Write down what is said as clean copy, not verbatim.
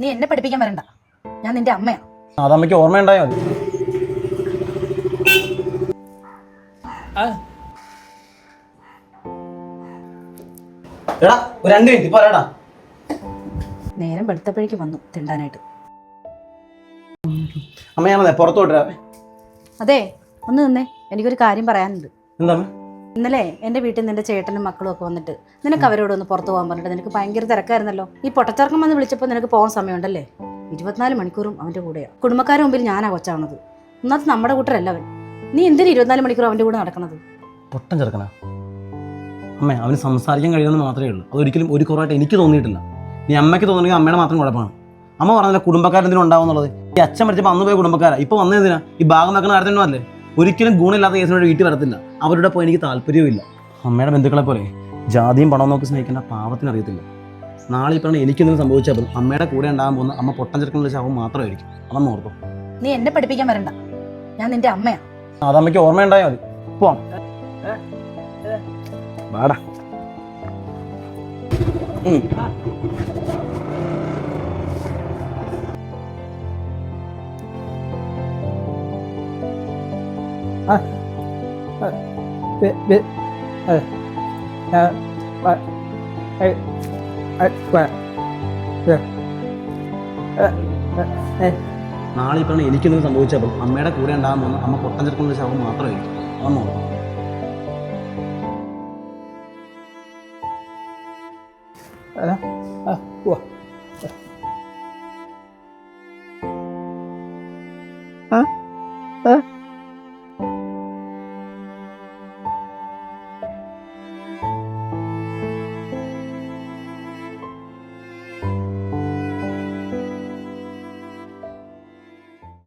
നീ എന്നെ പഠിപ്പിക്കാൻ വരണ്ട. ഞാൻ നിന്റെ അമ്മയാ. അതമ്മയ്ക്ക് ഓർമ്മയുണ്ടായോ മതി. എടാ ഒരു 2 മിനിറ്റ് പറയടാ. നേരം വെളുത്തപ്പോഴേക്ക് വന്നു തിണ്ടാനായിട്ട്. അമ്മ ഞാൻ പുറത്തോട്ട്. അതെ, ഒന്ന് നിന്നേ, എനിക്കൊരു കാര്യം പറയാനുണ്ട്. എന്താ? ഇന്നലെ എൻ്റെ വീട്ടിൽ നിന്റെ ചേട്ടനും മക്കളും ഒക്കെ വന്നിട്ട് നിനക്ക് അവരോട് ഒന്ന് പുറത്തു പോകാൻ പറഞ്ഞിട്ട് നിനക്ക് ഭയങ്കര തിരക്കായിരുന്നല്ലോ. ഈ പൊട്ടച്ചർക്കം വന്ന് വിളിച്ചപ്പോൾ നിനക്ക് പോകാൻ സമയമുണ്ടല്ലേ? 24 മണിക്കൂറും അവൻ്റെ കൂടെയാണ്. കുടുംബക്കാരുടെ മുമ്പിൽ ഞാനാ കൊച്ചാണത്. ഒന്നാമത് നമ്മുടെ കൂട്ടരല്ല അവൻ. നീ എന്തിനാ 24 മണിക്കൂർ അവൻ്റെ കൂടെ നടക്കണത്? പൊട്ടൻ ചെറുക്കനാ അമ്മ. അവന് സംസാരിക്കാൻ കഴിയുമെന്ന് മാത്രമേ ഉള്ളൂ. അതൊരിക്കലും ഒരു കുറവായിട്ട് എനിക്ക് തോന്നിയിട്ടില്ല. നീ അമ്മയ്ക്ക് തോന്നുന്നെങ്കിൽ അമ്മയുടെ മാത്രം കുഴപ്പമാണ്. അമ്മ പറഞ്ഞില്ല കുടുംബക്കാരെന്തിനും ഉണ്ടാവുന്നുള്ളത്. ഈ അച്ഛൻ മരിച്ചപ്പോൾ അന്ന് പോയ കുടുംബക്കാരാ. ഇപ്പോൾ വന്നതിനാ ഈ ഭാഗം വെക്കുന്ന കാര്യത്തിനോ അല്ലേ? ഒരിക്കലും ഗുണമില്ലാത്ത കേസിനോട് വീട്ടിൽ വരത്തില്ല. അവരുടെ പോയി എനിക്ക് താല്പര്യവുമില്ല. അമ്മയുടെ ബന്ധുക്കളെ പോലെ ജാതിയും പണവും നോക്കി സ്നേഹിക്കേണ്ട പാവത്തിന് അറിയത്തില്ല. നാളെ ഈ പറഞ്ഞ എനിക്കെന്തെങ്കിലും സംഭവിച്ചാൽ അമ്മയുടെ കൂടെ ഉണ്ടാകാൻ പോകുന്ന അമ്മ പൊട്ടൻ ചെറുക്കനുള്ള ശവം മാത്രമായിരിക്കും. അതൊന്നും ഓർത്തോ. നീ എന്നെ പഠിപ്പിക്കാൻ വരണ്ട. ഞാൻ നിന്റെ അമ്മയാ. അതമ്മയ്ക്ക് ഓർമ്മയുണ്ടായോ മതി. പോവാം. വാടാ. നാളെ ഈ പറഞ്ഞ എനിക്കെന്തെങ്കിലും സംഭവിച്ചപ്പോൾ അമ്മയുടെ കൂടെ ഉണ്ടാകാൻ പോകുന്ന അമ്മ പൊട്ടൻ ചെറുക്കനുള്ള ശവം മാത്രമായിരിക്കും. അതൊന്നും ഓർത്തോ. Hả?